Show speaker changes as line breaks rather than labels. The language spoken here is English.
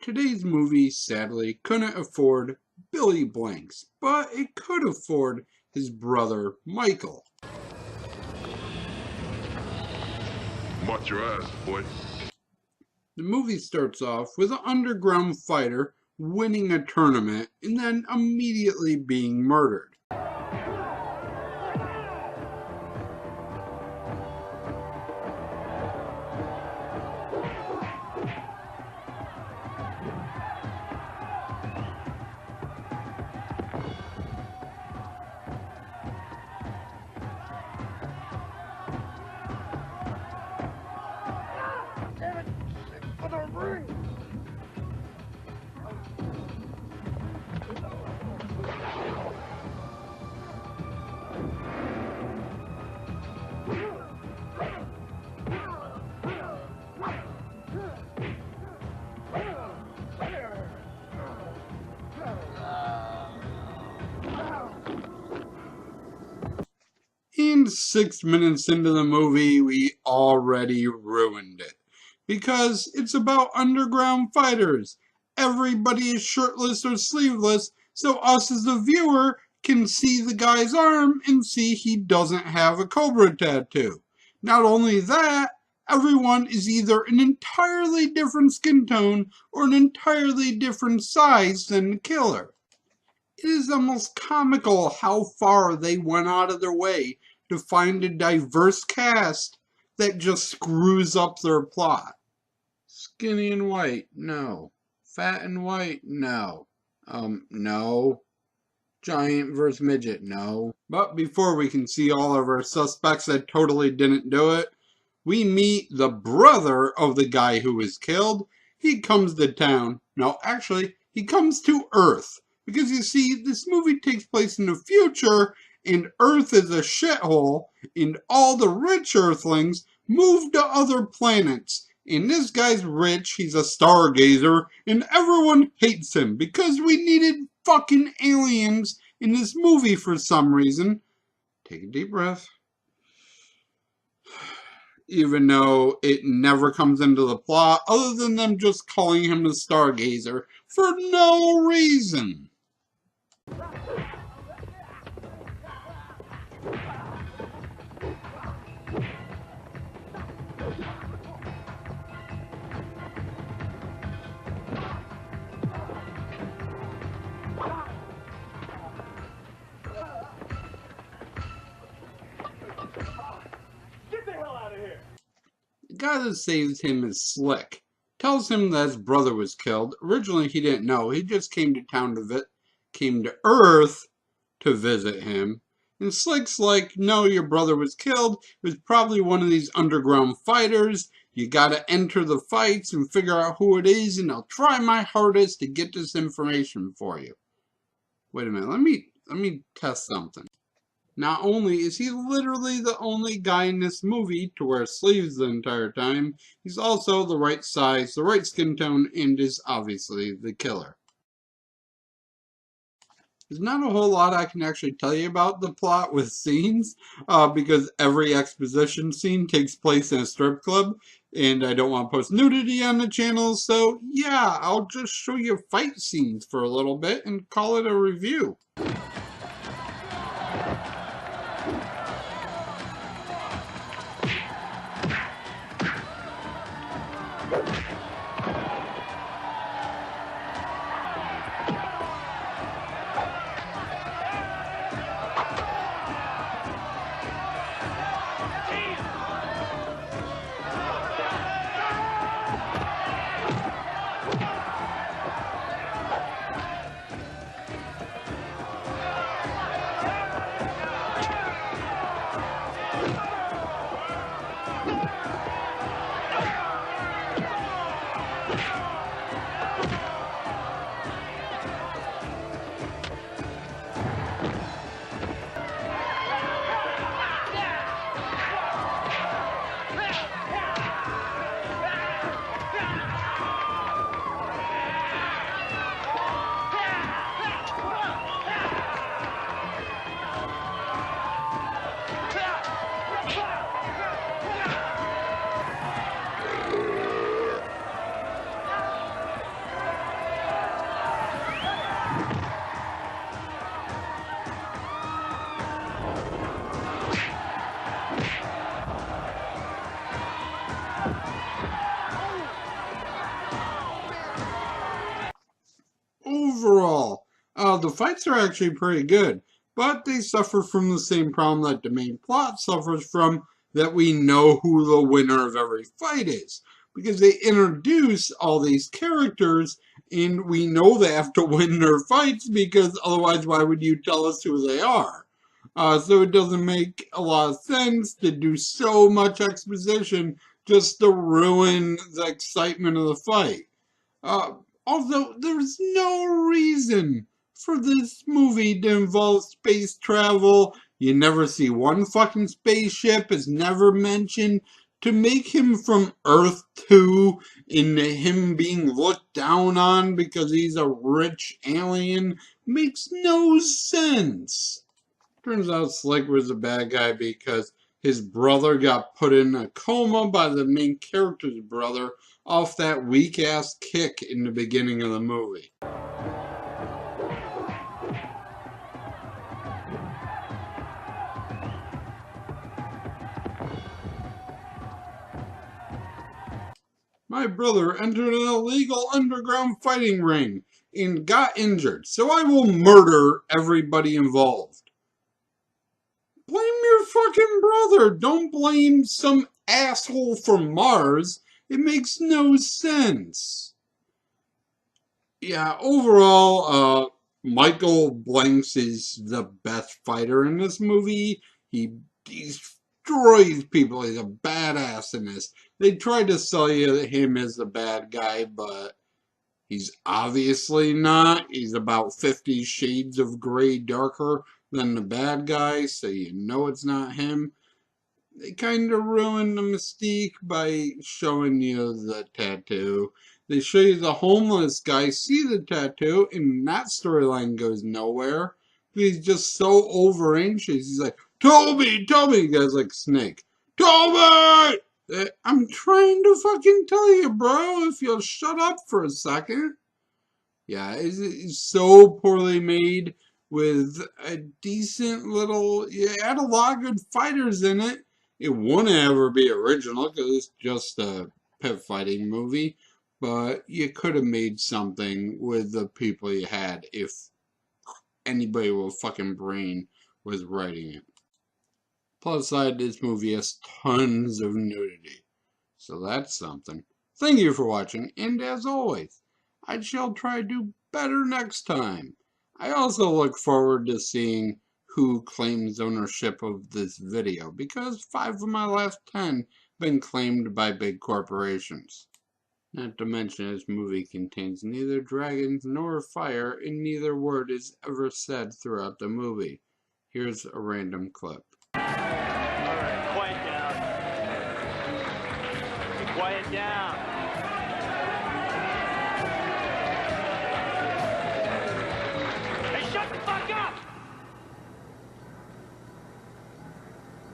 Today's movie, sadly, couldn't afford Billy Blanks, but it could afford his brother, Michael.
Watch your ass, boy.
The movie starts off with an underground fighter winning a tournament and then immediately being murdered. And 6 minutes into the movie, we already ruined it. Because it's about underground fighters. Everybody is shirtless or sleeveless, so us as the viewer can see the guy's arm and see he doesn't have a cobra tattoo. Not only that, everyone is either an entirely different skin tone or an entirely different size than the killer. It is almost comical how far they went out of their way to find a diverse cast that just screws up their plot. Skinny and white, no. Fat and white, no. No. Giant versus midget, no. But before we can see all of our suspects that totally didn't do it, we meet the brother of the guy who was killed. He comes to town. No, actually, he comes to Earth. Because you see, this movie takes place in the future, and Earth is a shithole, and all the rich Earthlings move to other planets. And this guy's rich, he's a stargazer, and everyone hates him because we needed fucking aliens in this movie for some reason. Take a deep breath. Even though it never comes into the plot, other than them just calling him a stargazer for no reason. The guy that saves him is Slick. Tells him that his brother was killed. Originally, he didn't know. He just came to Earth to visit him. And Slick's like, no, your brother was killed. It was probably one of these underground fighters. You gotta enter the fights and figure out who it is, and I'll try my hardest to get this information for you. Wait a minute, let me test something. Not only is he literally the only guy in this movie to wear sleeves the entire time, he's also the right size, the right skin tone, and is obviously the killer. There's not a whole lot I can actually tell you about the plot with scenes, because every exposition scene takes place in a strip club, and I don't want to post nudity on the channel, so yeah, I'll just show you fight scenes for a little bit and call it a review. The fights are actually pretty good, but they suffer from the same problem that the main plot suffers from, that we know who the winner of every fight is. Because they introduce all these characters, and we know they have to win their fights, because otherwise why would you tell us who they are? So it doesn't make a lot of sense to do so much exposition just to ruin the excitement of the fight. Uh, Although there's no reason for this movie to involve space travel. You never see one fucking spaceship, is never mentioned. To make him from Earth 2 and him being looked down on because he's a rich alien makes no sense. Turns out Slick was a bad guy because his brother got put in a coma by the main character's brother off that weak-ass kick in the beginning of the movie. My brother entered an illegal underground fighting ring and got injured, so I will murder everybody involved. Blame your fucking brother. Don't blame some asshole from Mars. It makes no sense. Yeah, overall, Michael Blanks is the best fighter in this movie. He destroys people. He's a badass in this. They tried to sell you him as the bad guy, but he's obviously not. He's about 50 shades of gray darker than the bad guy, so you know it's not him. They kind of ruined the mystique by showing you the tattoo. They show you the homeless guy see the tattoo, and that storyline goes nowhere. He's just so over anxious. He's like, Toby, Toby! The guy's like Snake. Toby! I'm trying to fucking tell you, bro, if you'll shut up for a second. Yeah, it's so poorly made with a decent little... It had a lot of good fighters in it. It wouldn't ever be original because it's just a pit fighting movie. But you could have made something with the people you had if anybody with a fucking brain was writing it. Plus side, this movie has tons of nudity. So that's something. Thank you for watching, and as always, I shall try to do better next time. I also look forward to seeing who claims ownership of this video, because 5 of my last 10 have been claimed by big corporations. Not to mention this movie contains neither dragons nor fire, and neither word is ever said throughout the movie. Here's a random clip.
Alright, quiet down. Quiet down.